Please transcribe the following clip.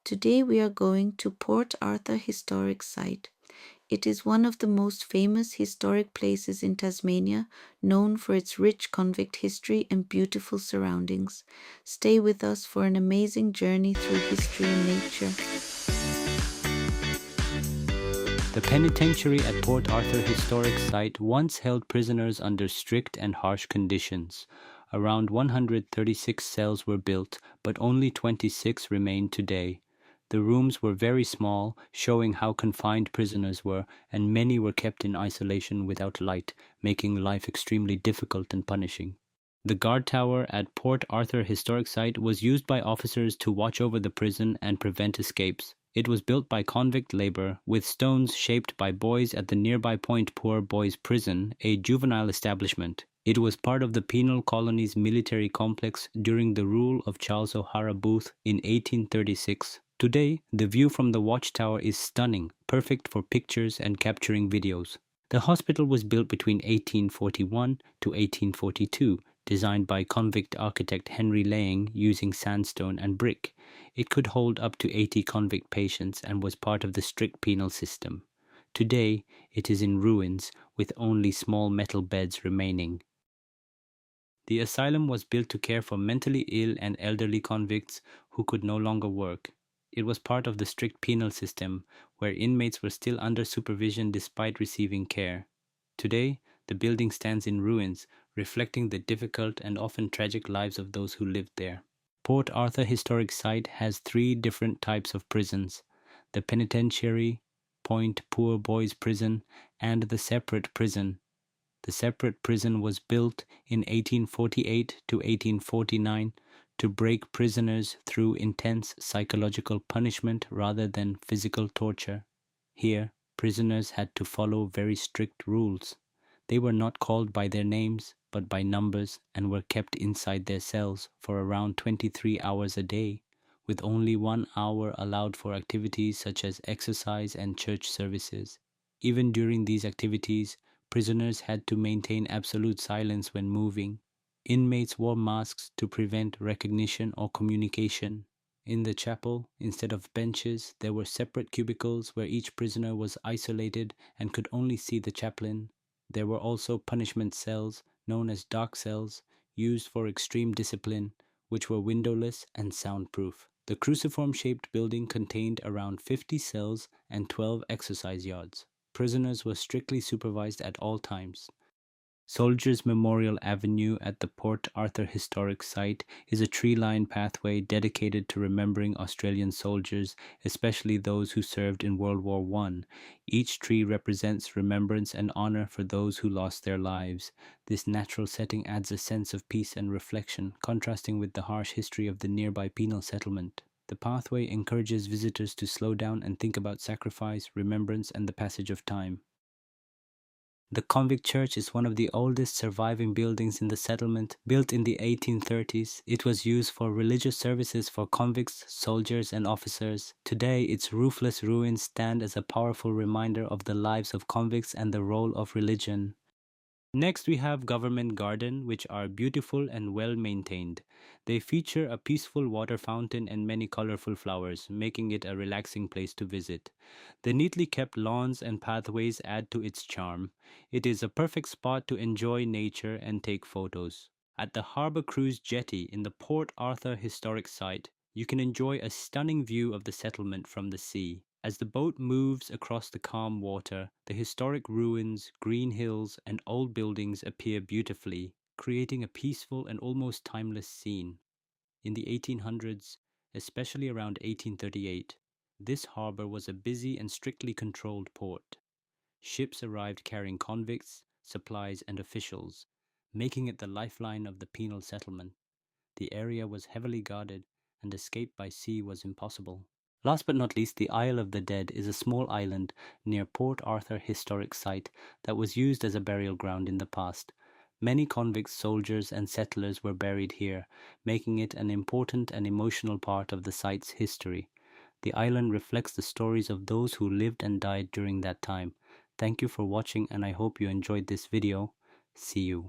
Today we are going to Port Arthur Historic Site. It is one of the most famous historic places in Tasmania, known for its rich convict history and beautiful surroundings. Stay with us for an amazing journey through history and nature. The penitentiary at Port Arthur Historic Site once held prisoners under strict and harsh conditions. Around 136 cells were built, but only 26 remain today. The rooms were very small, showing how confined prisoners were, and many were kept in isolation without light, making life extremely difficult and punishing. The guard tower at Port Arthur Historic Site was used by officers to watch over the prison and prevent escapes. It was built by convict labor, with stones shaped by boys at the nearby Point Poor Boys Prison, a juvenile establishment. It was part of the penal colony's military complex during the rule of Charles O'Hara Booth in 1836. Today, the view from the watchtower is stunning, perfect for pictures and capturing videos. The hospital was built between 1841 to 1842, designed by convict architect Henry Lang using sandstone and brick. It could hold up to 80 convict patients and was part of the strict penal system. Today, it is in ruins, with only small metal beds remaining. The asylum was built to care for mentally ill and elderly convicts who could no longer work. It was part of the strict penal system, where inmates were still under supervision despite receiving care. Today, the building stands in ruins, reflecting the difficult and often tragic lives of those who lived there. Port Arthur Historic Site has 3 different types of prisons: the penitentiary, Point Poor Boys Prison, and the separate prison. The separate prison was built in 1848 to 1849 to break prisoners through intense psychological punishment rather than physical torture. Here, prisoners had to follow very strict rules. They were not called by their names, but by numbers, and were kept inside their cells for around 23 hours a day, with only 1 hour allowed for activities such as exercise and church services. Even during these activities, prisoners had to maintain absolute silence when moving. Inmates wore masks to prevent recognition or communication. In the chapel, instead of benches, there were separate cubicles where each prisoner was isolated and could only see the chaplain. There were also punishment cells, known as dark cells, used for extreme discipline, which were windowless and soundproof. The cruciform-shaped building contained around 50 cells and 12 exercise yards. Prisoners were strictly supervised at all times. Soldiers Memorial Avenue at the Port Arthur Historic Site is a tree-lined pathway dedicated to remembering Australian soldiers, especially those who served in World War I. Each tree represents remembrance and honor for those who lost their lives. This natural setting adds a sense of peace and reflection, contrasting with the harsh history of the nearby penal settlement. The pathway encourages visitors to slow down and think about sacrifice, remembrance, and the passage of time. The convict church is one of the oldest surviving buildings in the settlement. Built in the 1830s, it was used for religious services for convicts, soldiers, and officers. Today, its roofless ruins stand as a powerful reminder of the lives of convicts and the role of religion. Next, we have Government Garden, which are beautiful and well maintained. They feature a peaceful water fountain and many colorful flowers, making it a relaxing place to visit. The neatly kept lawns and pathways add to its charm. It is a perfect spot to enjoy nature and take photos. At the Harbour Cruise Jetty in the Port Arthur Historic Site, you can enjoy a stunning view of the settlement from the sea. As the boat moves across the calm water, the historic ruins, green hills, and old buildings appear beautifully, creating a peaceful and almost timeless scene. In the 1800s, especially around 1838, this harbour was a busy and strictly controlled port. Ships arrived carrying convicts, supplies, and officials, making it the lifeline of the penal settlement. The area was heavily guarded, and escape by sea was impossible. Last but not least, the Isle of the Dead is a small island near Port Arthur Historic Site that was used as a burial ground in the past. Many convicts, soldiers, and settlers were buried here, making it an important and emotional part of the site's history. The island reflects the stories of those who lived and died during that time. Thank you for watching, and I hope you enjoyed this video. See you.